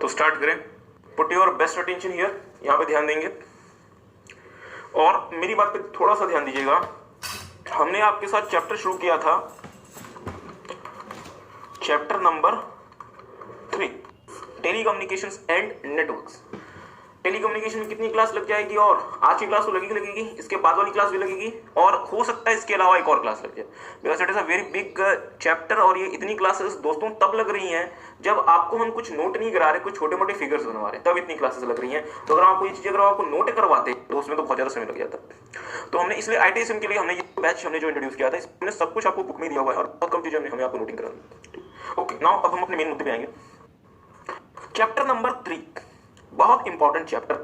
तो स्टार्ट करें। Put your best attention here, यहां पे ध्यान देंगे और मेरी बात पे थोड़ा सा ध्यान दीजिएगा। हमने आपके साथ चैप्टर शुरू किया था, chapter number 3, telecommunications and networks. Telecommunication में कितनी क्लास लग जाएगी, और आज की क्लास तो लगेगी, इसके बाद वाली क्लास भी लगेगी, और हो सकता है इसके अलावा एक और क्लास लग जाए, because it is a very big chapter. और ये इतनी क्लासेस दोस्तों तब लग रही हैं जब आपको हम कुछ नोट नहीं करा रहे, कुछ छोटे मोटे फिगर्स बनवा रहे, तब इतनी क्लासेस लग रही हैं। तो अगर आपको ये चीजें अगर आपको नोट करवाते तो उसमें तो बहुत ज्यादा समय लग जाता। तो हमने इसलिए ITSM के लिए हमने ये बैच हमने जो इंट्रोड्यूस किया था, इसमें सब कुछ आपको बुक में दिया हुआ है और बहुत कम चीजें हमें आपको नोटिंग करा दी। ओके, नाउ अब हम अपने मेन मुद्दे पे आएंगे। चैप्टर नंबर 3 बहुत इंपॉर्टेंट चैप्टर,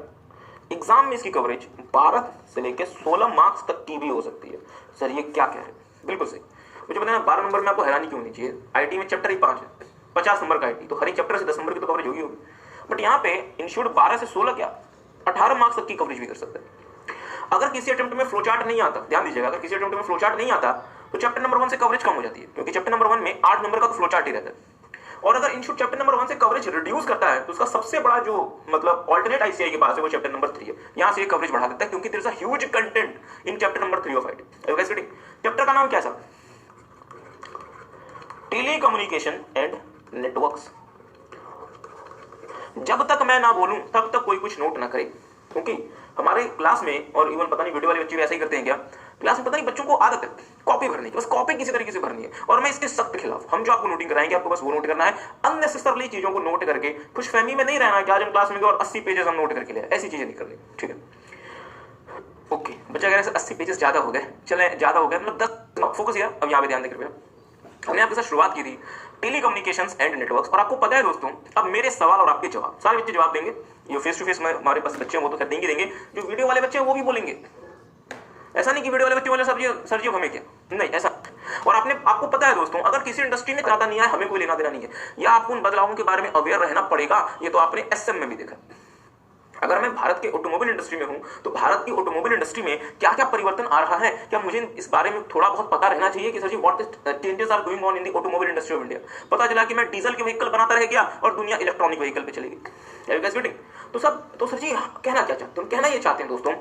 एग्जाम में इसकी कवरेज 12 से लेकर 16 मार्क्स तक की भी हो सकती है। सर ये क्या कह रहे हैं, बिल्कुल सही। मुझे बताना 12 नंबर में आपको हैरानी क्यों होनी चाहिए, IT में चैप्टर ही 5 है, 50 नंबर का IT, तो हर एक चैप्टर से 10 नंबर की तो कवरेज होगी। बट यहाँ पे इंस्टीट्यूट 12 से 16 क्या 18 मार्क्स तक की कवरेज भी कर सकता है। अगर किसी अटेम्प्ट में फ्लो चार्ट नहीं आता, ध्यान दीजिएगा, अगर किसी अटेम्प्ट में फ्लो चार्ट नहीं आता तो चैप्टर नंबर 1 से कवरेज कम हो जाती है, क्योंकि चैप्टर नंबर 1 में 8 नंबर का तो फ्लो चार्ट ही रहता है। और अगर इंस्टीट्यूट चैप्टर नंबर 1 से कवरेज रिड्यूस करता है तो उसका सबसे बड़ा जो मतलब ऑल्टरनेट ICI के पास है वो चैप्टर नंबर 3 है, यहां से कवरेज बढ़ा देता है, क्योंकि there is a huge content in chapter number 3 of IT। Chapter का नाम क्या है? Telecommunication and networks. जब तक मैं ना बोलूं तब तक कोई कुछ नोट ना करे, क्योंकि हमारे क्लास में, और इवन पता नहीं वीडियो वाले बच्चे भी ऐसा ही करते हैं क्या, क्लास में पता नहीं बच्चों को आदत है कॉपी भरने की, बस कॉपी किसी तरीके से भरनी है, और मैं इसके सख्त खिलाफ। हम जो आपको नोटिंग कराएंगे आपको बस वो नोट करना है, अननेसेसरली चीजों को नोट करके खुश फहमी में नहीं रहना कि आज हम क्लास में गए और 80 पेजेस हम नोट करके ले, ऐसी चीजें नहीं करनी, ठीक है। ओके, बच्चा कह रहे हैं 80 पेजेस ज्यादा हो गए, चले ज्यादा हो गए मतलब 10, फोकस किया। अब यहाँ पे ध्यान देकर हमने आपके साथ शुरुआत की थी टेलीकम्युनिकेशंस एंड नेटवर्क्स, और आपको पता है दोस्तों अब मेरे सवाल और आपके जवाब, सारे बच्चे जवाब देंगे। ये फेस टू फेस हमारे पास बच्चे हैं वो तो देंगे, जो वीडियो वाले बच्चे हैं वो भी बोलेंगे। ऐसा नहीं कि वीडियो वाले बच्चे बोले सर जी हमें क्या, नहीं ऐसा। और आपको पता है दोस्तों, अगर किसी इंडस्ट्री में चाहता नहीं है, हमें कोई लेना देना नहीं है, या आपको उन बदलावों के बारे में अवेयर रहना पड़ेगा। ये तो आपने SM में भी देखा। अगर मैं भारत के ऑटोमोबाइल इंडस्ट्री में हूं तो भारत की ऑटोमोबाइल इंडस्ट्री में क्या क्या परिवर्तन आ रहा है, क्या मुझे इस बारे में थोड़ा बहुत पता रहना चाहिए कि sir ji what changes are going on in the automobile industry of India. पता चला कि मैं डीजल के व्हीकल बनाता रह गया और दुनिया इलेक्ट्रॉनिक व्हीकल पे चली गई। तो सर जी कहना क्या चाहते हैं, कहना ये चाहते हैं दोस्तों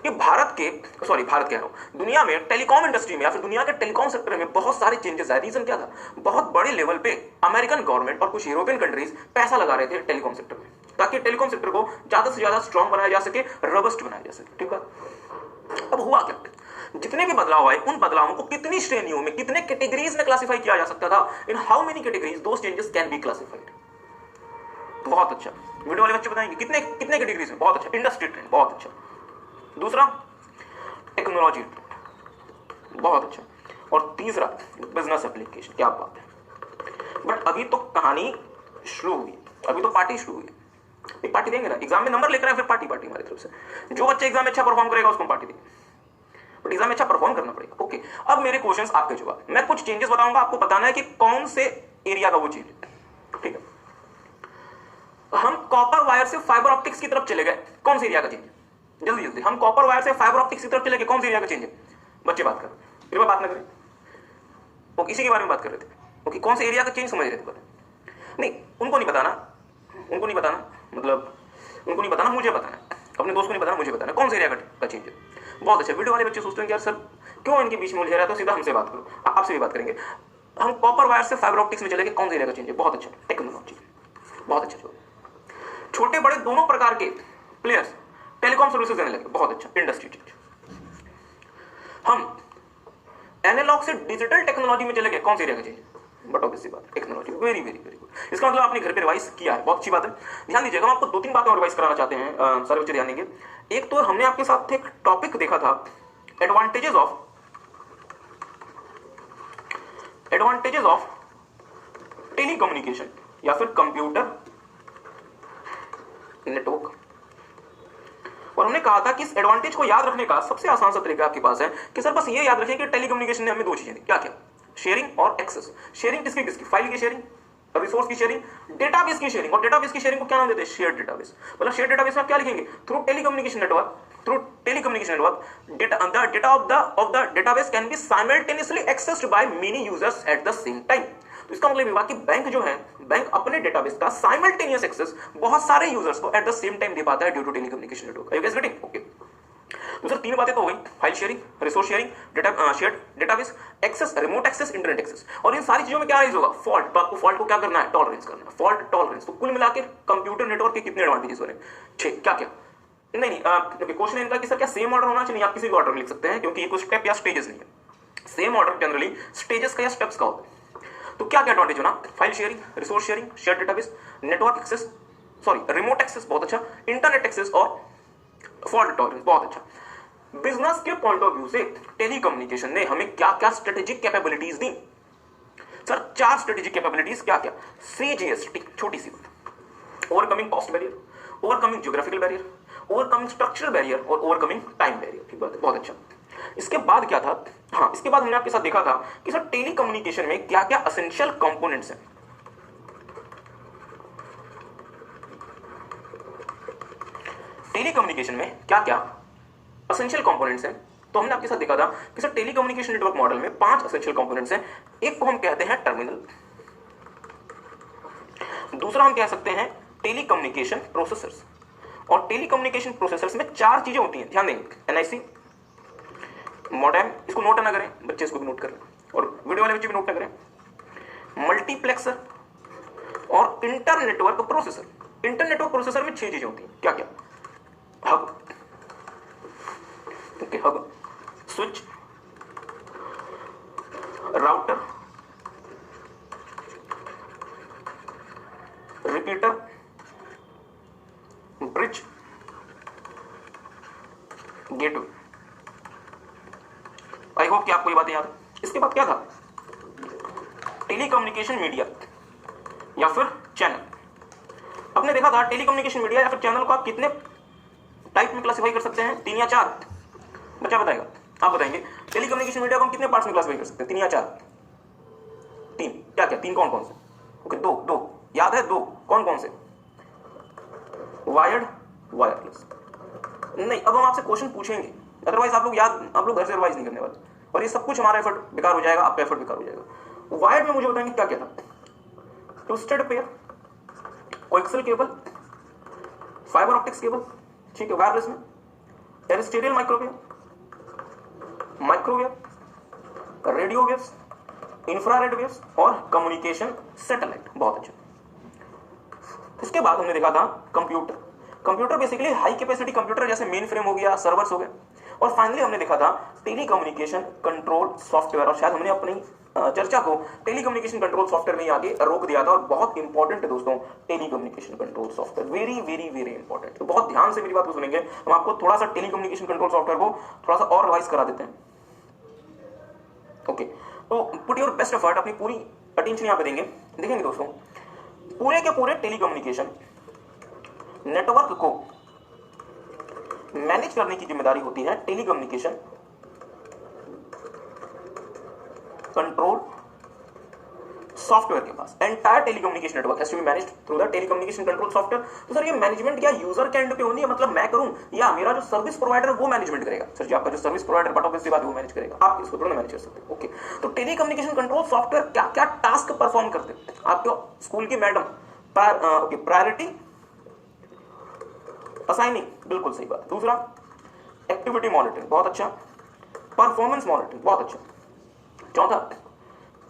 कि भारत कह रहा हूं, दुनिया में टेलीकॉम इंडस्ट्री में या फिर दुनिया के टेलीकॉम सेक्टर में बहुत सारे चेंजेस आए। रीजन क्या था, बहुत बड़े लेवल पे अमेरिकन गवर्नमेंट और कुछ यूरोपियन कंट्रीज पैसा लगा रहे थे टेलीकॉम सेक्टर में, ताकि टेलीकॉम सेक्टर को ज्यादा से ज्यादा स्ट्रॉन्ग बनाया जा सके, रोबस्ट बनाया जा सके, ठीक है। अब हुआ क्या, जितने भी बदलाव आए उन बदलावों को कितनी श्रेणियों में, कितने कैटेगरीज में क्लासिफाई किया जा सकता था, in how many categories those changes can be classified. बहुत अच्छा, वीडियो वाले बच्चे बताएंगे कितने कैटेगरीज में। बहुत अच्छा, इंडस्ट्री ट्रेंड, बहुत अच्छा। दूसरा टेक्नोलॉजी ट्रेंड, बहुत अच्छा। और तीसरा बिजनेस एप्लीकेशन, क्या बात है। बट अभी तो कहानी शुरू हुई, अभी तो पार्टी शुरू हुई। एक पार्टी देंगे ना, एग्जाम में नंबर लेकर आए फिर पार्टी हमारी तरफ से। जो बच्चे एग्जाम में अच्छा परफॉर्म करेगा उसको पार्टी देंगे, बट एग्जाम में अच्छा परफॉर्म करना पड़ेगा। ओके, अब मेरे क्वेश्चंस आपके जवाब, मैं कुछ चेंजेस बताऊंगा, आपको बताना है कि कौन से एरिया का वो चेंज है, ठीक है। हम कॉपर वायर से फाइबर ऑप्टिक्स की तरफ चले गए, कौन से एरिया का चेंज है? जल्दी हम कॉपर वायर से फाइबर ऑप्टिक्स की तरफ चले गए, कौन से एरिया का चेंज है? बच्चे बात कर, फिर बात ना करें। ओके, इसी के बारे में बात कर रहे थे। ओके, कौन से एरिया का चेंज समझ रहे थे? नहीं, उनको नहीं बताना, मतलब उनको नहीं बताना, मुझे बताना है। अपने दोस्त को नहीं बताना, मुझे बताना कौन से एरिया का चेंज है। बहुत अच्छा। वीडियो वाले बच्चे सोचते हैं कि यार सर क्यों इनके बीच में उलझा रहा है, तो सीधा हमसे बात करो, आपसे भी बात करेंगे। हम कॉपर वायर से फाइबर ऑप्टिक्स में चले गए, कौन से एरिया का चेंज है? बहुत अच्छा, टेक्नोलॉजी, बहुत अच्छा। छोटे बड़े दोनों प्रकार के प्लेयर्स टेलीकॉम सर्विसेज देने लगे, बहुत अच्छा, इंडस्ट्री चेंज। हम एनालॉग से डिजिटल टेक्नोलॉजी में चले गए, कौन से एरिया का चेंज? बट ऑब्वियसली बात, technology. Very very very good. इसका मतलब आपने घर पे रिवाइज किया है, बहुत अच्छी बात है। ध्यान दीजिएगा, हम आपको 2-3 बातें और रिवाइज कराना चाहते हैं, सारे बच्चे ध्यान देंगे। एक तो हमने आपके साथ एक टॉपिक देखा था, एडवांटेजेस ऑफ टेलीकम्युनिकेशन या फिर कंप्यूटर नेटवर्क। और हमने कहा था कि इस एडवांटेज को याद रखने का सबसे आसान सा तरीका आपके पास है कि सर बस ये याद रखें कि टेलीकम्युनिकेशन ने हमें 2 चीजें दी, क्या क्या? शेयरिंग और एक्सेस। शेयरिंग किसकी? फाइल की शेयरिंग, रिसोर्स की शेयरिंग, डेटाबेस की शेयरिंग। और डेटाबेस की शेयरिंग को क्या नाम देते हैं? Shared database. मतलब शेयर्ड डेटाबेस में आप क्या लिखेंगे? Through telecommunication network, data of the database can be simultaneously accessed by many users at the same time। तो इसका मतलब ये हुआ कि बैंक जो है, बैंक अपने डेटाबेस का साइमल्टेनियस एक्सेस बहुत सारे यूजर्स को एट द सेम टाइम दे पाता है due to telecommunication network. Are you guys getting? Okay, तो सर तीन बातें तो हो गई, file sharing, resource sharing, data shared database, access, remote access, internet access. और इन सारी चीजों में क्या राइज होगा? फॉल्ट। तो आपको फॉल्ट को क्या करना है? टॉलरेंस करना है, फॉल्ट टॉलरेंस। तो कुल मिलाकर कंप्यूटर नेटवर्क के कितने एडवांटेजेस बने? 6। क्या क्या? नहीं क्वेश्चन इनका कि सर क्या सेम ऑर्डर होना चाहिए? आप किसी भी ऑर्डर में लिख सकते हैं क्योंकि ये कोई स्टेप या स्टेजेस नहीं है। सेम ऑर्डर जनरली स्टेजेस का या स्टेप्स का होता है। तो क्या क्या एडवांटेज होना? File sharing, resource sharing, share database, network access, sorry remote access बहुत अच्छा, इंटरनेट एक्सेस और फॉल्ट टॉलरेंस बहुत अच्छा। बिजनेस के पॉइंट ऑफ व्यू से टेलीकम्युनिकेशन ने हमें क्या क्या स्ट्रेटेजिक कैपेबिलिटीज दी? Sir 4 strategic capabilities. क्या क्या? CGST, छोटी सी बात, overcoming cost barrier, overcoming geographical barrier, overcoming structural barrier और ओवरकमिंग टाइम बैरियर। ठीक बात है, बहुत अच्छा। इसके बाद क्या था? हाँ, इसके बाद हमने आपके साथ देखा था कि सर टेलीकम्युनिकेशन में क्या क्या एसेंशियल कंपोनेंट्स हैं। टेलीकम्युनिकेशन में क्या क्या एसेंशियल कंपोनेंट्स हैं। तो हमने आपके साथ देखा था कि सर टेलीकम्युनिकेशन नेटवर्क मॉडल में 5 एसेंशियल कंपोनेंट्स हैं। एक को हम कहते हैं टर्मिनल, दूसरा हम कह सकते हैं टेलीकम्युनिकेशन प्रोसेसर्स। और टेलीकम्युनिकेशन प्रोसेसर्स में 4 चीजें होती हैं, ध्यान देंगे। NIC, मॉडेम, इसको नोट ना करें बच्चे, इसको भी नोट करें और वीडियो वाले बच्चे भी नोट ना करें। मल्टीप्लेक्सर और inter network processor. Inter network processor में 6 चीजें होती हैं। क्या क्या? Hub, okay, hub, switch, router, repeater, bridge, gateway. आई होप कि आपको ये बातें याद है। इसके बाद क्या था? टेलीकम्युनिकेशन मीडिया या फिर चैनल। आपने देखा था टेलीकम्युनिकेशन मीडिया या फिर चैनल को आप कितने टाइप में क्लासिफाई कर सकते हैं? 3 या 4? बच्चा बताएगा, आप बताएंगे। टेलीकम्युनिकेशन मीडिया को हम कितने पार्ट्स में क्लासिफाई कर सकते हैं? 3 या 4? 3। क्या क्या? 3 कौन कौन से? ओके, 2 याद है? 2 कौन कौन से? Wired, wireless. नहीं, अब हम आपसे क्वेश्चन पूछेंगे, अदरवाइज आप लोग घर से रिवाइज नहीं करने वाले और ये सब कुछ हमारा एफर्ट बेकार हो जाएगा, आपका एफर्ट बेकार हो जाएगा। वायर्ड में मुझे बताएंगे क्या क्या था? Twisted pair, coaxial cable, fibre optics cable, ठीक है। वायरलेस में terrestrial microwave, microwave, radio waves, infrared waves और कम्युनिकेशन सैटेलाइट। बहुत अच्छा। इसके बाद हमने देखा था computer. Computer basically high capacity computer जैसे मेन फ्रेम हो गया, सर्वर्स हो गए। और फाइनली हमने देखा था टेलीकम्युनिकेशन कंट्रोल सॉफ्टवेयर। और शायद हमने अपनी चर्चा को टेलीकम्युनिकेशन कंट्रोल सॉफ्टवेयर में आगे रोक दिया था। और बहुत इंपॉर्टेंट है दोस्तों telecommunication control software, very very very important. तो बहुत ध्यान से मेरी बात को सुनेंगे। हम आपको थोड़ा सा टेलीकम्युनिकेशन कंट्रोल सॉफ्टवेयर को थोड़ा सा और रिवाइज करा देते हैं। ओके, तो पुट योर बेस्ट एफर्ट, अपनी पूरी अटेंशन यहाँ पे देंगे। देखेंगे दोस्तों, पूरे के पूरे टेलीकम्युनिकेशन नेटवर्क को मैनेज करने की जिम्मेदारी होती है टेलीकम्युनिकेशन कंट्रोल सॉफ्टवेयर के पास। Entire telecommunication network has to be managed through the telecommunication control software. तो सर ये मैनेजमेंट क्या यूजर के एंड पे होनी है, मतलब मैं करूं या मेरा जो सर्विस प्रोवाइडर वो मैनेजमेंट करेगा? सर जी, आपका जो सर्विस प्रोवाइडर बट ऑब्वियसली बात वो मैनेज करेगा, आप इसको थोड़ा मैनेज कर सकते हैं। ओके, तो टेलीकम्युनिकेशन कंट्रोल सॉफ्टवेयर क्या क्या टास्क परफॉर्म करते हैं? आपके स्कूल की मैडम प्रायोरिटी असाइनिंग, बिल्कुल सही बात। दूसरा एक्टिविटी मॉनिटरिंग, बहुत अच्छा। परफॉर्मेंस मॉनिटरिंग, बहुत अच्छा। चौथा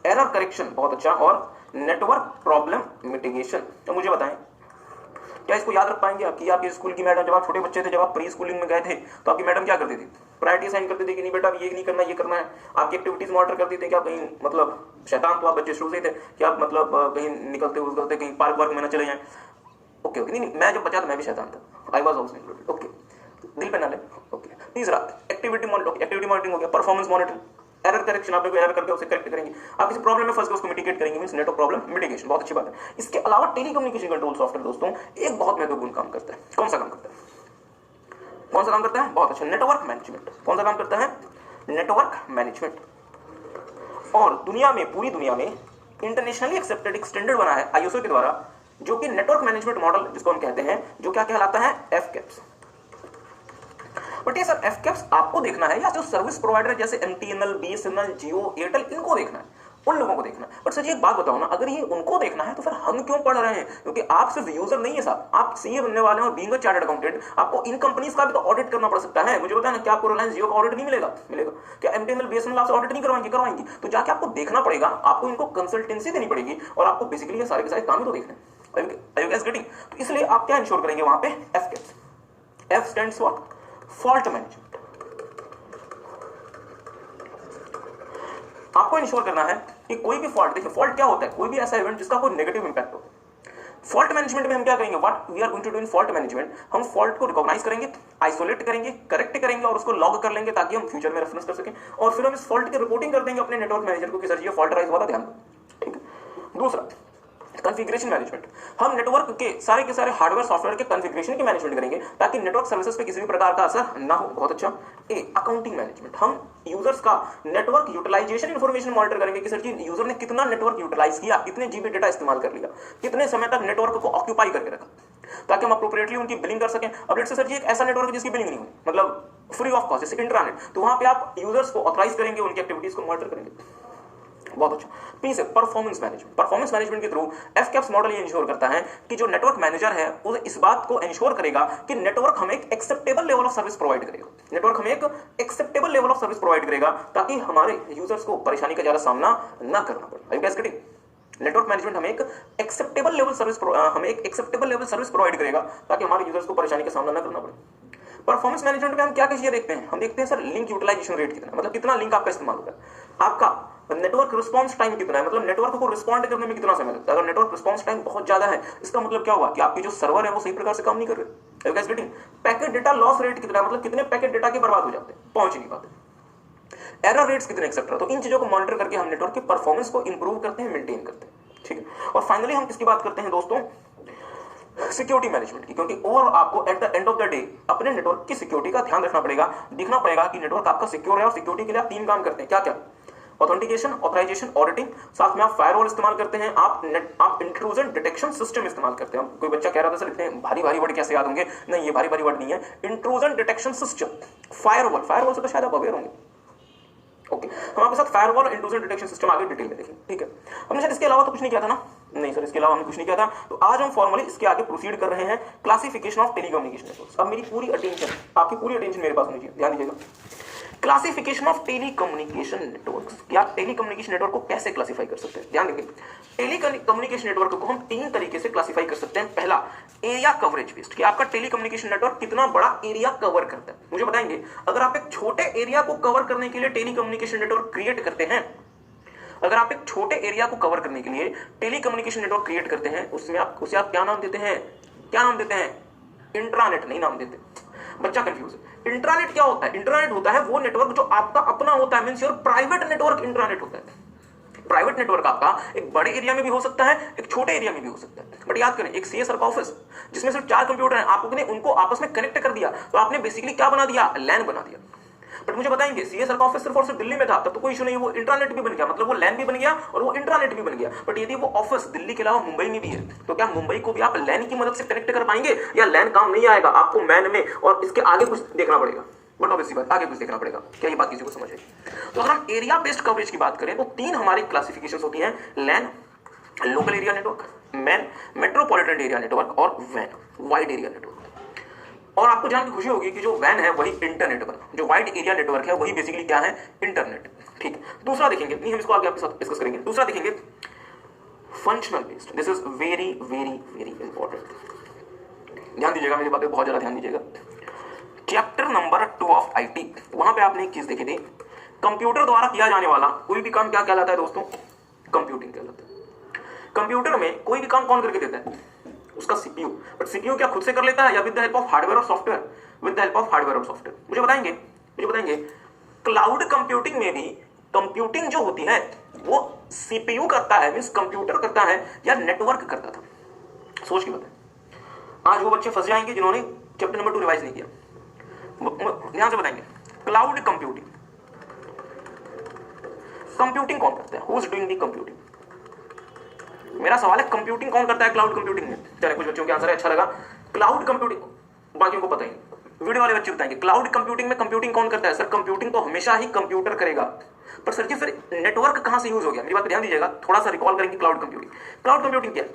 एरर करेक्शन, बहुत अच्छा। और नेटवर्क प्रॉब्लम मिटिगेशन। तो मुझे बताएं, क्या इसको याद रख पाएंगे आप कि आपके स्कूल की मैडम, जब आप छोटे बच्चे थे, जब आप प्री स्कूलिंग में गए थे, तो आपकी मैडम क्या करती थी? प्रायोरिटी असाइन करती थी कि नहीं बेटा ये नहीं करना, ये करना है। आपकी एक्टिविटीज मॉनिटर करती थी। क्या कहीं मतलब शैतान तो आप बच्चे शुरू से थे कि आप मतलब कहीं निकलते उगलते कहीं पार्क वार्क में ना चले जाएं? ओके ओके, नहीं मैं जब बचा था मैं भी शैतान था, I was also included. Okay, दिल पे ना ले। ओके, तीसरा एक्टिविटी मॉनिटरिंग हो गया। परफॉर्मेंस मॉनिटरिंग, एरर करेक्शन, आप एरर करके उसे करेक्ट करेंगे। आप किसी प्रॉब्लम में फंस गए उसको मिटिगेट करेंगे, मींस नेटवर्क प्रॉब्लम मिटिगेशन, बहुत अच्छी बात है। इसके अलावा टेलीकम्युनिकेशन कंट्रोल सॉफ्टवेयर दोस्तों एक बहुत महत्वपूर्ण काम करता है। कौन सा काम करता है? कौन सा काम करता है? बहुत अच्छा, नेटवर्क मैनेजमेंट। कौन सा काम करता है? Network management. और दुनिया में, पूरी दुनिया में इंटरनेशनली एक्सेप्टेड एक स्टैंडर्ड बना है ISO के द्वारा, जो कि नेटवर्क मैनेजमेंट मॉडल जिसको हम कहते हैं, जो क्या कहलाता है? FCAPS। बट ये सर FCAPS आपको देखना है या जो सर्विस प्रोवाइडर जैसे MTNL, BSNL, जियो, एयरटेल, इनको देखना है? उन लोगों को देखना है। बट सर जी एक बात बताओ ना, अगर ये उनको देखना है तो फिर हम क्यों पढ़ रहे हैं? क्योंकि आप सिर्फ यूजर नहीं है साहब, आप सीए बनने वाले हैं और बीइंग अ चार्टर्ड अकाउंटेंट आपको इन कंपनीज का भी तो ऑडिट करना पड़ सकता है। मुझे बताया ना, क्या आपको रिलायंस जियो का ऑडिट नहीं मिलेगा? मिलेगा। क्या एमटीएनएल बीएसएनएल आपसे ऑडिट नहीं करवाएंगे? करवाएंगी। तो जाके आपको देखना पड़ेगा, आपको इनको कंसल्टेंसी देनी पड़ेगी और आपको बेसिकली ये सारे के सारे काम ही तो देखने हैं। तो इसलिए आप क्या इंश्योर करेंगे वहां पे? F stands for fault management. आपको इंश्योर करना है कि कोई भी फॉल्ट, देखिए फॉल्ट क्या होता है? कोई भी ऐसा इवेंट जिसका कोई नेगेटिव इंपैक्ट हो। फॉल्ट मैनेजमेंट में हम क्या करेंगे? What we are going to do in fault management, हम फॉल्ट को रिकॉग्नाइज करेंगे, आइसोलेट करेंगे, करेक्ट करेंगे और उसको लॉग कर लेंगे ताकि हम फ्यूचर में रेफरेंस कर सकें और फिर हम इस फॉल्ट की रिपोर्टिंग कर देंगे अपने नेटवर्क मैनेजर को कि सर ये फॉल्ट राइज हुआ था, ध्यान दो। ठीक है। दूसरा कॉन्फ़िगरेशन मैनेजमेंट, हम नेटवर्क के सारे हार्डवेयर सॉफ्टवेयर के कॉन्फ़िगरेशन की मैनेजमेंट करेंगे ताकि नेटवर्क सर्विसेज पे किसी भी प्रकार का असर ना हो। बहुत अच्छा। अकाउंटिंग मैनेजमेंट, हम यूजर्स का नेटवर्क यूटिलाइजेशन इंफॉर्मेशन मॉनिटर करेंगे कि सर जी यूजर ने कितना नेटवर्क यूटिलाइज किया, कितने जीबी डेटा इस्तेमाल कर लिया, कितने समय तक नेटवर्क को ऑक्यूपाई करके रखा, ताकि हम अप्रोप्रिएटली उनकी बिलिंग कर सकें। अब लेट्स से सर जी एक ऐसा नेटवर्क जिसकी बिलिंग नहीं हुई, मतलब फ्री ऑफ कॉस्ट, जैसे इंट्रानेट, तो वहां पे आप यूजर्स को ऑथराइज करेंगे, उनकी एक्टिविटीज को मॉनिटर करेंगे। बहुत अच्छा। पी से परफॉर्मेंस मैनेजमेंट, परफॉर्मेंस मैनेजमेंट के थ्रू एफकैप्स मॉडल ये इंश्योर करता है कि जो नेटवर्क मैनेजर है वो इस बात को इंश्योर करेगा कि नेटवर्क हमें एक acceptable level of service provide करेगा, नेटवर्क हमें एक acceptable level of service provide करेगा ताकि हमारे यूजर्स को परेशानी का ज्यादा सामना ना करना पड़े। Are you guys getting? Network management हमें एक एक्सेप्टेबल लेवल सर्विस प्रोवाइड करेगा ताकि हमारे यूजर्स को परेशानी का सामना ना करना पड़े। परफॉर्मेंस मैनेजमेंट में हम क्या चीजें देखते हैं? हम देखते हैं सर लिंक यूटिलाइजेशन रेट कितना, मतलब कितना लिंक आपका इस्तेमाल होता है, आपका नेटवर्क रिस्पांस टाइम कितना है, मतलब नेटवर्क को रिस्पॉन्ड करने में कितना समय लगता है। अगर नेटवर्क रिस्पांस टाइम बहुत ज्यादा है, इसका मतलब क्या हुआ कि आपके जो सर्वर है वो सही प्रकार से काम नहीं कर रहे। पैकेट डेटा लॉस रेट कितना है, मतलब कितने पैकेट डेटा के बर्बाद हो जाते हैं, पहुंच नहीं पाते, एरर रेट्स कितने एक्सेट्रा। तो इन चीजों को मॉनिटर करके हम नेटवर्क की परफॉर्मेंस को इंप्रूव करते हैं, मेंटेन करते हैं। ठीक है। और फाइनली हम किसकी बात करते हैं दोस्तों? सिक्योरिटी मैनेजमेंट की, क्योंकि और आपको at the end of the day अपने नेटवर्क की सिक्योरिटी का ध्यान रखना पड़ेगा, देखना पड़ेगा कि नेटवर्क आपका सिक्योर है। और सिक्योरिटी के लिए आप 3 काम करते हैं, क्या क्या? ऑथेंटिकेशन, ऑथराइजेशन, ऑडिटिंग, साथ में आप फायरवॉल इस्तेमाल करते हैं, आप इंट्रूजन डिटेक्शन सिस्टम इस्तेमाल करते हैं। कोई बच्चा कह रहा था सर इतने भारी भारी वर्ड कैसे याद होंगे? नहीं, ये भारी भारी वर्ड नहीं है। इंट्रूजन डिटेक्शन सिस्टम, फायरवॉल से तो शायद आप अवेयर होंगे। ओके, हम आपके साथ फायरवॉल और इंट्रूजन डिटेक्शन सिस्टम आगे डिटेल में देखेंगे। ठीक है। हमने शायद इसके अलावा तो कुछ नहीं किया था ना? नहीं सर, इसके अलावा हमने कुछ नहीं किया था। तो आज हम फॉर्मली इसके आगे प्रोसीड कर रहे हैं, क्लासिफिकेशन ऑफ टेलीकम्युनिकेशन नेटवर्क्स। अब मेरी पूरी अटेंशन, आपकी पूरी अटेंशन मेरे पास होनी चाहिए, ध्यान दीजिएगा। क्लासिफिकेशन ऑफ टेलीकम्युनिकेशन नेटवर्क्स, कि आप टेलीकम्युनिकेशन नेटवर्क को कैसे क्लासिफाई कर सकते हैं। ध्यान देंगे, टेलीकम्युनिकेशन नेटवर्क को हम 3 तरीके से क्लासिफाई कर सकते हैं। पहला, एरिया कवरेज बेस्ड, कि आपका टेलीकम्युनिकेशन नेटवर्क कितना बड़ा एरिया कवर करता है। मुझे बताएंगे, अगर आप एक छोटे एरिया को कवर करने के लिए टेलीकम्युनिकेशन नेटवर्क क्रिएट करते हैं, अगर आप एक छोटे एरिया को कवर करने के लिए टेलीकम्युनिकेशन नेटवर्क क्रिएट करते हैं, उसे आप क्या नाम देते हैं? क्या नाम देते हैं? इंट्रानेट नहीं नाम देते। बच्चा कंफ्यूज है। इंट्रानेट क्या होता है? इंट्रानेट होता है वो नेटवर्क जो आपका अपना होता है, means your private network intranet होता है। प्राइवेट नेटवर्क आपका एक बड़े एरिया में भी हो सकता है, एक छोटे एरिया में भी हो सकता है। बट याद करें, एक सीए सर का ऑफिस जिसमें सिर्फ 4 कंप्यूटर हैं, आपने उनको आपस में कनेक्ट कर दिया तो आपने बेसिकली क्या बना दिया? लैन बना दिया। बट मुझे बताएंगे, सीए सर का ऑफिस सिर्फ और सिर्फ दिल्ली में था, तब तो कोई इशू नहीं, वो इंटरनेट भी बन गया, मतलब वो लैन भी बन गया और वो इंटरनेट भी बन गया। बट यदि वो ऑफिस दिल्ली के अलावा मुंबई में भी है, तो क्या मुंबई को भी आप लैन की मदद से कनेक्ट कर पाएंगे? या लैन काम नहीं आएगा, आपको मैन में और इसके आगे कुछ देखना पड़ेगा। बट ऑब्वियसली बात, आगे कुछ देखना पड़ेगा। क्या ये बात किसी को समझ आई? तो अगर हम एरिया बेस्ड कवरेज की बात करें तो 3 हमारी क्लासिफिकेशन होती हैं, LAN, local area network, MAN, metropolitan area network और वैन, वाइड एरिया नेटवर्क। और आपको जान के खुशी होगी कि जो वैन है वही इंटरनेट बना, जो वाइड एरिया नेटवर्क है वही बेसिकली क्या है? इंटरनेट। ठीक है। दूसरा देखेंगे, नहीं हम इसको आगे आपके साथ डिस्कस करेंगे। दूसरा देखेंगे functional based. This is very very very important. ध्यान दीजिएगा, मेरी बातें बहुत ज्यादा ध्यान दीजिएगा। चैप्टर नंबर 2 ऑफ आईटी, वहां पे आपने एक चीज देखी थी, कंप्यूटर द्वारा किया जाने वाला कोई भी काम क्या कहलाता है दोस्तों? कंप्यूटिंग कहलाता है। कंप्यूटर में कोई भी काम कौन करके देता है? उसका सीपीयू। बट सीपीयू क्या खुद से कर लेता है या with the help of hardware और software? With the help of hardware और सॉफ्टवेयर। मुझे बताएंगे क्लाउड कंप्यूटिंग में भी कंप्यूटिंग जो होती है वो सीपीयू करता है, मींस कंप्यूटर करता है या नेटवर्क करता था? सोच के बताएं। आज वो बच्चे फंस जाएंगे जिन्होंने चैप्टर नंबर 2 रिवाइज नहीं किया। ध्यान से बताएंगे, क्लाउड कंप्यूटिंग, कंप्यूटिंग कौन करता है? Who is doing the computing? मेरा सवाल है, कंप्यूटिंग कौन करता है क्लाउड कंप्यूटिंग में? चलिए, कुछ बच्चों के आंसर है, अच्छा लगा। क्लाउड कंप्यूटिंग, बाकियों को पता ही नहीं, वीडियो वाले बच्चे बताएंगे क्लाउड कंप्यूटिंग में कंप्यूटिंग कौन करता है? सर कंप्यूटिंग तो हमेशा ही कंप्यूटर करेगा। पर सर जी फिर नेटवर्क कहां से यूज हो गया, मेरी बात पे ध्यान दीजिएगा, थोड़ा सा रिकॉल करेंगे क्लाउड कंप्यूटिंग। क्लाउड कंप्यूटिंग क्या है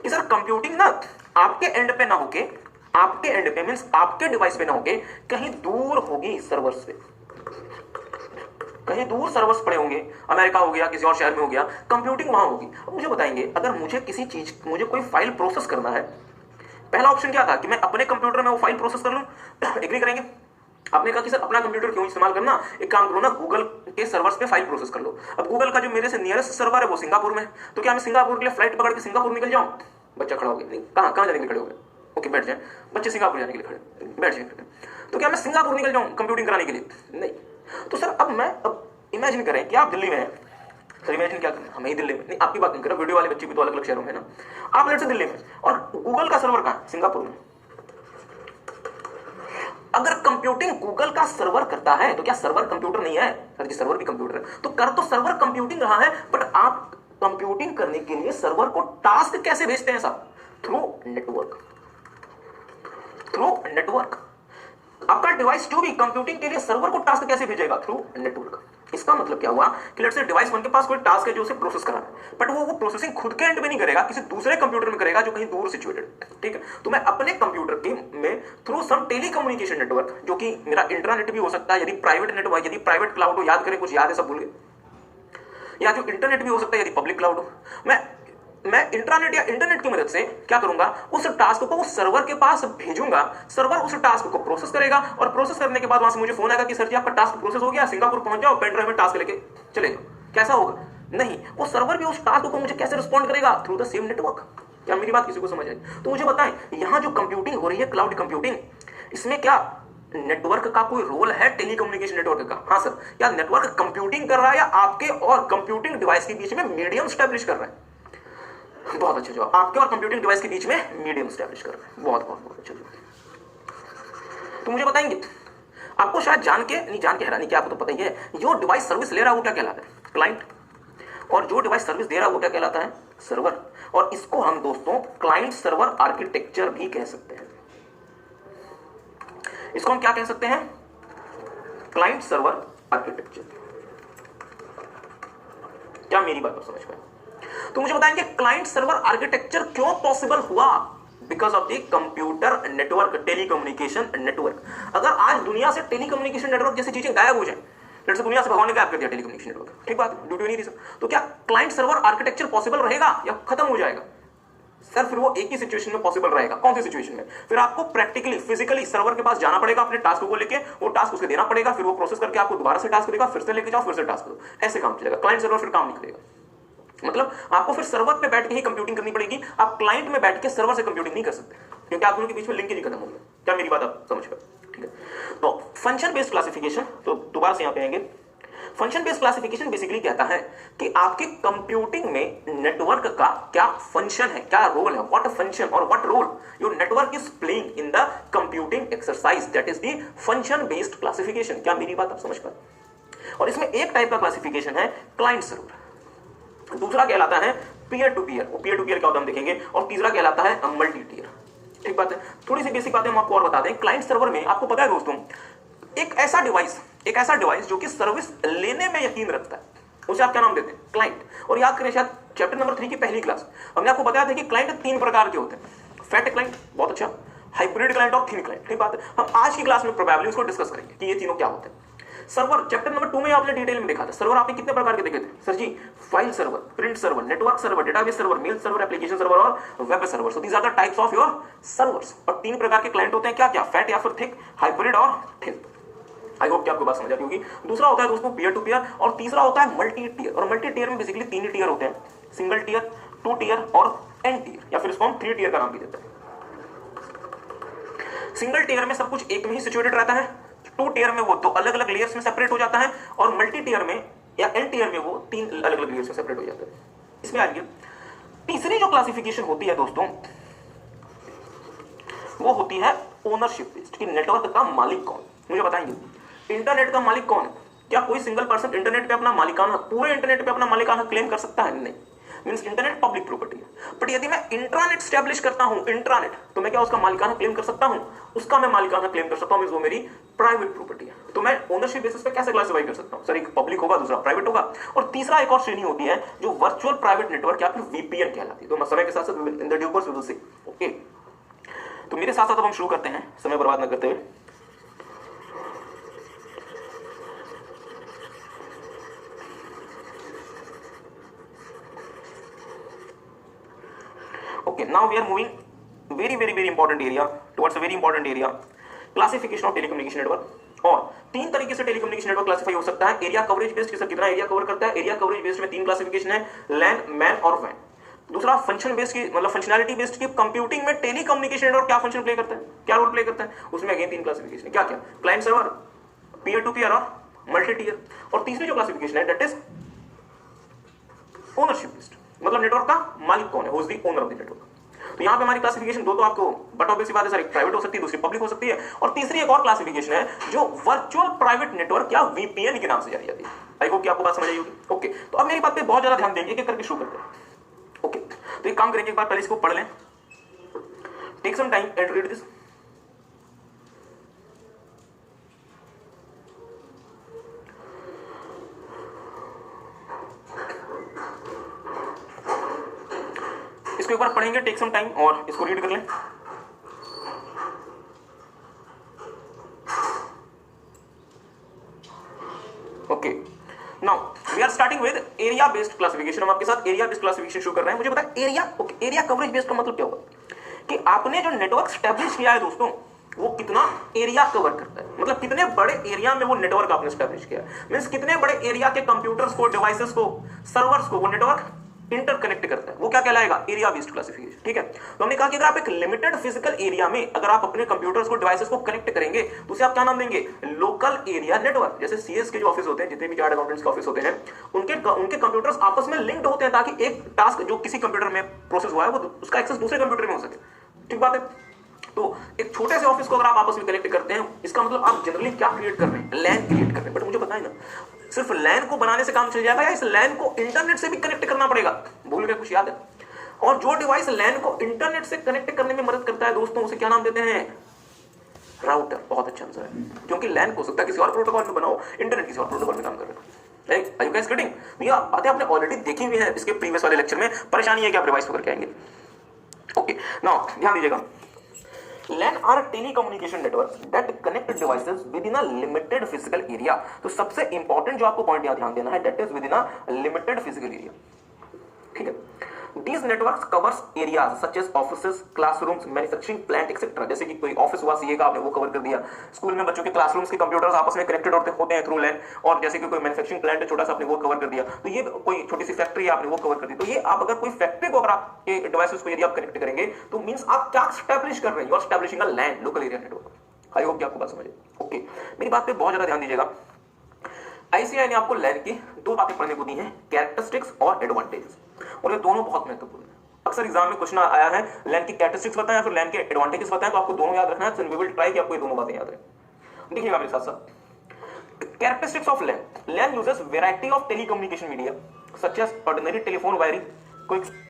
कि सर कंप्यूटिंग ना आपके एंड पे ना होके, आपके एंड पे मींस आपके डिवाइस पे ना होके कहीं दूर होगी सर्वर्स पे, कहीं दूर सर्वर्स पड़े होंगे, अमेरिका हो गया, किसी और शहर में हो गया, कंप्यूटिंग वहां होगी। अब मुझे बताएंगे अगर मुझे किसी चीज, मुझे कोई फाइल प्रोसेस करना है, पहला ऑप्शन क्या था कि मैं अपने कंप्यूटर में वो फाइल प्रोसेस कर लूं, एग्री करेंगे। आपने कहा कि सर अपना कंप्यूटर क्यों इस्तेमाल करना, एक काम करो ना गूगल के सर्वर्स पे फाइल प्रोसेस कर लो। अब गूगल का जो मेरे से नियरेस्ट सर्वर है वो सिंगापुर में है, तो क्या मैं सिंगापुर के लिए फ्लाइट पकड़ के सिंगापुर निकल जाऊं? बच्चा खड़ा हो गया, नहीं कहां कहां जाने के लिए खड़े हो गए, ओके बैठ जाए, बच्चे सिंगापुर जाने के लिए खड़े बैठ जाए, तो क्या मैं सिंगापुर निकल जाऊं कंप्यूटिंग कराने के लिए? नहीं। तो सर अब इमेजिन करें कि आप दिल्ली में हैं, सर इमेजिन क्या करें, हम ही दिल्ली में, नहीं आपकी बात नहीं कर रहा, वीडियो वाले बच्चे भी तो अलग अलग शहरों में ना, आप लेट से दिल्ली में और गूगल का सर्वर कहां है? सिंगापुर में। अगर कंप्यूटिंग गूगल का सर्वर करता है तो क्या सर्वर कंप्यूटर नहीं है? सर जी सर्वर भी कंप्यूटर है, तो कर तो सर्वर कंप्यूटिंग रहा है, बट आप कंप्यूटिंग करने के लिए सर्वर को टास्क कैसे भेजते हैं साहब? Through network, through network. आपका डिवाइस जो भी कंप्यूटिंग के लिए सर्वर को टास्क कैसे भेजेगा? Through network. इसका मतलब क्या हुआ कि लेट्स से डिवाइस वन के पास कोई टास्क है जो उसे प्रोसेस कराना है, बट वो प्रोसेसिंग खुद के एंड में नहीं करेगा, किसी दूसरे कंप्यूटर में करेगा जो कहीं दूर सिचुएटेड, ठीक है। तो मैं अपने कंप्यूटर के में थ्रू सम टेलीकम्युनिकेशन नेटवर्क, जो कि मेरा इंटरनेट भी हो सकता है, यदि प्राइवेट नेटवर्क, यदि प्राइवेट क्लाउड हो, याद करें कुछ याद है सब भूल गए, या जो इंटरनेट भी हो सकता है यदि पब्लिक क्लाउड हो, मैं इंटरनेट या इंटरनेट की मदद से क्या करूंगा, उस टास्क को उस सर्वर के पास भेजूंगा, सर्वर उस टास्क को प्रोसेस करेगा, और प्रोसेस करने के बाद वहां से मुझे फोन आएगा कि सर जी आपका टास्क प्रोसेस हो गया, सिंगापुर पहुंच जाओ, पेन ड्राइव में टास्क लेके चले जाओ। कैसा होगा? नहीं, वो सर्वर भी उस टास्क को मुझे कैसे रिस्पॉन्ड करेगा? Through the same network. क्या मेरी बात किसी को समझ आई? तो मुझे बताएं यहां जो कंप्यूटिंग हो रही है क्लाउड कंप्यूटिंग, इसमें क्या नेटवर्क का कोई रोल है टेलीकम्युनिकेशन नेटवर्क का? हाँ सर। या नेटवर्क कंप्यूटिंग कर रहा है या आपके और कंप्यूटिंग डिवाइस के बीच में मीडियम स्टैब्लिश कर रहा है? बहुत अच्छा जवाब, आपके और कंप्यूटिंग डिवाइस के बीच में मीडियम स्टैब्लिश कर रहा है। बहुत बहुत बहुत अच्छा जवाब। तो मुझे बताएंगे, आपको शायद जान के हैरानी, क्या आपको तो पता ही है, जो डिवाइस सर्विस ले रहा है वो क्या कहलाता है? क्लाइंट। और जो डिवाइस सर्विस दे रहा है वो क्या कहलाता है? सर्वर। और इसको हम दोस्तों क्लाइंट सर्वर आर्किटेक्चर भी कह सकते हैं। इसको हम क्या कह सकते हैं? Client server architecture. क्या मेरी बात आप समझ पाए? तो मुझे बताएंगे क्लाइंट सर्वर आर्किटेक्चर क्यों पॉसिबल हुआ? Because of the computer network, telecommunication network. अगर आज दुनिया से टेलीकम्युनिकेशन नेटवर्क जैसी चीजें गायब हो जाए, जैसे दुनिया से भगवान ने गायब कर दिया टेलीकम्युनिकेशन नेटवर्क, ठीक बात, ड्यूटी नहीं थी सर, तो क्या क्लाइंट सर्वर आर्किटेक्चर पॉसिबल रहेगा या खत्म हो जाएगा? सर फिर वो एक ही सिचुएशन में पॉसिबल रहेगा। कौन सी सिचुएशन में? फिर आपको प्रैक्टिकली फिजिकली सर्वर के पास जाना पड़ेगा, अपने टास्क को लेके वो टास्क उसके देना पड़ेगा, फिर वो प्रोसेस करके आपको दोबारा से टास्क देगा, फिर से लेके जाओ, फिर से टास्क दो, ऐसे काम चलेगा। क्लाइंट सर्वर फिर काम नहीं करेगा। मतलब आपको फिर सर्वर पे बैठ के ही कंप्यूटिंग करनी पड़ेगी, आप क्लाइंट में बैठ के सर्वर से कंप्यूटिंग नहीं कर सकते, क्योंकि आप दोनों के बीच में लिंकेज खत्म हो गया। क्या मेरी बात आप समझ गए? ठीक है। तो फंक्शन बेस्ड क्लासिफिकेशन, तो दोबारा से यहां पे आएंगे। फंक्शन बेस्ड क्लासिफिकेशन बेसिकली कहता है कि आपके कंप्यूटिंग में नेटवर्क का क्या फंक्शन है, क्या रोल है, व्हाट फंक्शन और what role your network is playing in the computing exercise, that is the function based classification. क्या मेरी बात आप समझ पाए? और इसमें एक टाइप का क्लासिफिकेशन है क्लाइंट सर्वर, दूसरा कहलाता है पीयर टू पीयर, वो पीयर टू पीयर क्या होता है हम देखेंगे, और तीसरा कहलाता है मल्टी टीयर। ठीक बात है। थोड़ी सी बेसिक बातें हम आपको और बता दें। क्लाइंट सर्वर में आपको पता है दोस्तों, एक ऐसा डिवाइस जो कि सर्विस लेने में यकीन रखता है, उसे आप क्या नाम देते हैं? क्लाइंट। और याद करें शायद चैप्टर नंबर 3 की पहली क्लास हमने आपको बताया था कि क्लाइंट 3 प्रकार के होते हैं, फैट क्लाइंट, बहुत अच्छा, हाइब्रिड क्लाइंट और थिन क्लाइंट। ठीक बात है। हम आज की क्लास में प्रोबेबली उसको डिस्कस करेंगे कि ये तीनों क्या होते हैं। सर्वर चैप्टर नंबर 2 में आपने डिटेल में देखा था। सर्वर आपने कितने प्रकार के देखे थे sir ji? File server, print server, network server, database server, mail server, application server और web server. So these are the types of your servers. और 3 प्रकार के क्लाइंट होते हैं, क्या क्या? फैट या फिर थिक, हाइब्रिड और थिन। आई होप कि आपको बात समझ आती होगी। दूसरा होता है दोस्तों पीयर टू पीयर, और तीसरा होता है मल्टी टीयर। और मल्टी टीयर में बेसिकली 3 टीयर होते हैं, सिंगल टीयर, 2 टीयर और एन टीयर, या फिर इसको हम 3 टीयर का नाम भी देते हैं। सिंगल टीयर में सब कुछ एक में ही सिचुएटेड रहता है, 2 टीयर में वो 2 अलग अलग लेयर्स में सेपरेट हो जाता है, और मल्टी टीयर में या एन टीयर में वो 3 अलग अलग लेयर्स में सेपरेट हो जाता है। इसमें आइए तीसरी जो क्लासिफिकेशन होती है दोस्तों, वो होती है ओनरशिप बेस्ड, कि नेटवर्क का मालिक कौन। मुझे बताएंगे इंटरनेट का मालिक कौन है? क्या कोई सिंगल पर्सन इंटरनेट पे अपना मालिकाना, पूरे इंटरनेट पे अपना मालिकाना क्लेम कर सकता है? नहीं। मींस इंटरनेट पब्लिक प्रॉपर्टी है। बट यदि मैं इंट्रानेट स्टैब्लिश करता हूं, इंट्रानेट, तो मैं क्या उसका मालिकाना क्लेम कर सकता हूं? उसका मैं मालिकाना क्लेम कर सकता हूं, मींस वो मेरी प्राइवेट प्रॉपर्टी है। तो मैं ओनरशिप बेसिस पे कैसे क्लासिफाई कर सकता हूं? सर एक पब्लिक होगा, दूसरा प्राइवेट होगा, और तीसरा एक और श्रेणी होती है जो वर्चुअल प्राइवेट नेटवर्क या फिर वीपीएन कहलाती है। तो समय के साथ साथ in the due course we will see. Okay, तो मेरे साथ साथ अब हम शुरू करते हैं समय बर्बाद न करते हुए। Okay, now we are moving very important area towards a very important area, classification of telecommunication network। और तीन तरीके से टेलीकम्युनिकेशन नेटवर्क क्लासिफाई हो सकता है। एरिया कवरेज बेस्ड, किसका कितना एरिया कवर करता है। एरिया कवरेज बेस्ड में तीन क्लासिफिकेशन है, लैन, मैन और वैन। दूसरा फंक्शन बेस्ड की, मतलब फंक्शनैलिटी बेस्ड की, कंप्यूटिंग में टेलीकम्युनिकेशन नेटवर्क क्या फंक्शन प्ले करता है, क्या रोल प्ले करता है, उसमें अगेन तीन क्लासिफिकेशन है। क्या क्या? Client server, peer to peer और मल्टी टीयर। और तीसरी जो क्लासिफिकेशन है दैट इज ओनरशिप बेस्ड, मतलब नेटवर्क का मालिक कौन है, who is the owner of the network. तो यहां पे हमारी क्लासिफिकेशन दो तो आपको बट ऑब्वियस बात है सर, एक प्राइवेट हो सकती है, दूसरी पब्लिक हो सकती है, और तीसरी एक और क्लासिफिकेशन है जो वर्चुअल प्राइवेट नेटवर्क या वीपीएन के नाम से जानी जाती है। आई होप कि आपको बात समझ आई होगी। ओके, तो अब मेरी बात पे बहुत ज्यादा ध्यान देंगे, एक करके शुरू करते हैं। ओके, तो एक काम करेंगे, एक बार पहले इसको पढ़ लें, take some time and read this. इसको एक बार पढ़ेंगे, टेक सम टाइम, और इसको रीड कर लें। Okay, now we are starting with area based classification. हम आपके साथ एरिया बेस्ड क्लासिफिकेशन शुरू कर रहे हैं। मुझे बताएं area, okay, area coverage based का मतलब क्या होगा कि आपने जो नेटवर्क स्टैब्लिश किया है दोस्तों, वो कितना एरिया कवर करता है, मतलब कितने बड़े एरिया में वो नेटवर्क आपने स्टैब्लिश किया, मींस कितने बड़े एरिया के कंप्यूटर्स को, डिवाइसेस को, सर्वर्स को वो नेटवर्क इंटरकनेक्ट करता है, वो क्या कहलाएगा, एरिया बेस्ड क्लासिफिकेशन। ठीक है, तो हमने कहा कि अगर आप एक लिमिटेड फिजिकल एरिया में अगर आप अपने कंप्यूटर्स को, डिवाइसेस को कनेक्ट करेंगे तो उसे आप क्या नाम देंगे, लोकल एरिया नेटवर्क। जैसे सीएस के जो ऑफिस होते हैं, जितने भी चार्ट अकाउंटेंट्स के ऑफिस होते हैं, उनके कंप्यूटर्स आपस में लिंक्ड होते हैं ताकि एक टास्क जो किसी कंप्यूटर में प्रोसेस हुआ है वो उसका एक्सेस दूसरे कंप्यूटर में हो सके। ठीक बात है। तो एक छोटे से ऑफिस को अगर आप आपस में कनेक्ट करते हैं, इसका मतलब आप जनरली क्या क्रिएट कर रहे हैं, लैन क्रिएट कर रहे हैं। बट मुझे पता है ना, सिर्फ लैन को बनाने से काम चल जाएगा या इस लैन को इंटरनेट से भी कनेक्ट करना पड़ेगा? भूल गए, कुछ याद है? और जो डिवाइस लैन को इंटरनेट से कनेक्ट करने में मदद करता है दोस्तों, उसे क्या नाम देते हैं, राउटर। बहुत अच्छा आंसर है, क्योंकि लैन को सकता है किसी और प्रोटोकॉल में बनाओ, इंटरनेट किसी और प्रोटोकॉल में काम कर रहा है। Are you guys getting? ये बातें आपने ऑलरेडी देखी हुई है इसके प्रीवियस वाले लेक्चर में। परेशानी है कि आप रिवाइज करके आएंगे। ओके, नाउ ध्यान दीजिएगा, LAN are telecommunication networks that connect devices within a limited physical area। तो सबसे इंपॉर्टेंट जो आपको पॉइंट यहाँ ध्यान देना है, that is within a limited physical area। ठीक है, These networks covers areas such as offices, classrooms, manufacturing plant etc। जैसे कि कोई ऑफिस हुआ सीए का, आपने वो कवर कर दिया। स्कूल में बच्चों के क्लासरूम्स के कंप्यूटर्स आपस में कनेक्टेड होते हैं थ्रू लैन। और जैसे कि कोई मैन्युफैक्चरिंग प्लांट है छोटा सा, आपने वो कवर कर दिया। तो ये कोई छोटी सी फैक्ट्री है, आपने वो कवर कर दी। तो ये आप अगर कोई फैक्ट्री को, अगर आपके डिवाइसेस को यदि आप कनेक्ट करेंगे तो मींस आप क्या स्टैब्लिश कर रहे हैं, you are establishing a LAN, local area network. I hope कि आपको बात समझ आई। ओके, मेरी बात पे बहुत ज्यादा ध्यान दीजिएगा। आईसीआई ने आपको लैन की दो बातें पढ़ने को दी हैं, कैरेक्टरिस्टिक्स और एडवांटेजेस, और ये दोनों बहुत महत्वपूर्ण है। अक्सर एग्जाम में क्वेश्चन आया है, लैन की कैरेक्टरिस्टिक्स बताएं या फिर लैन के एडवांटेजेस बताएं, तो आपको दोनों याद रखना है। सो वी विल ट्राई कि आपको ये दोनों बातें याद रहे। देखिएगा मेरे साथ साथ, characteristics of LAN. LAN uses variety of telecommunication media such as ordinary telephone wiring, coaxial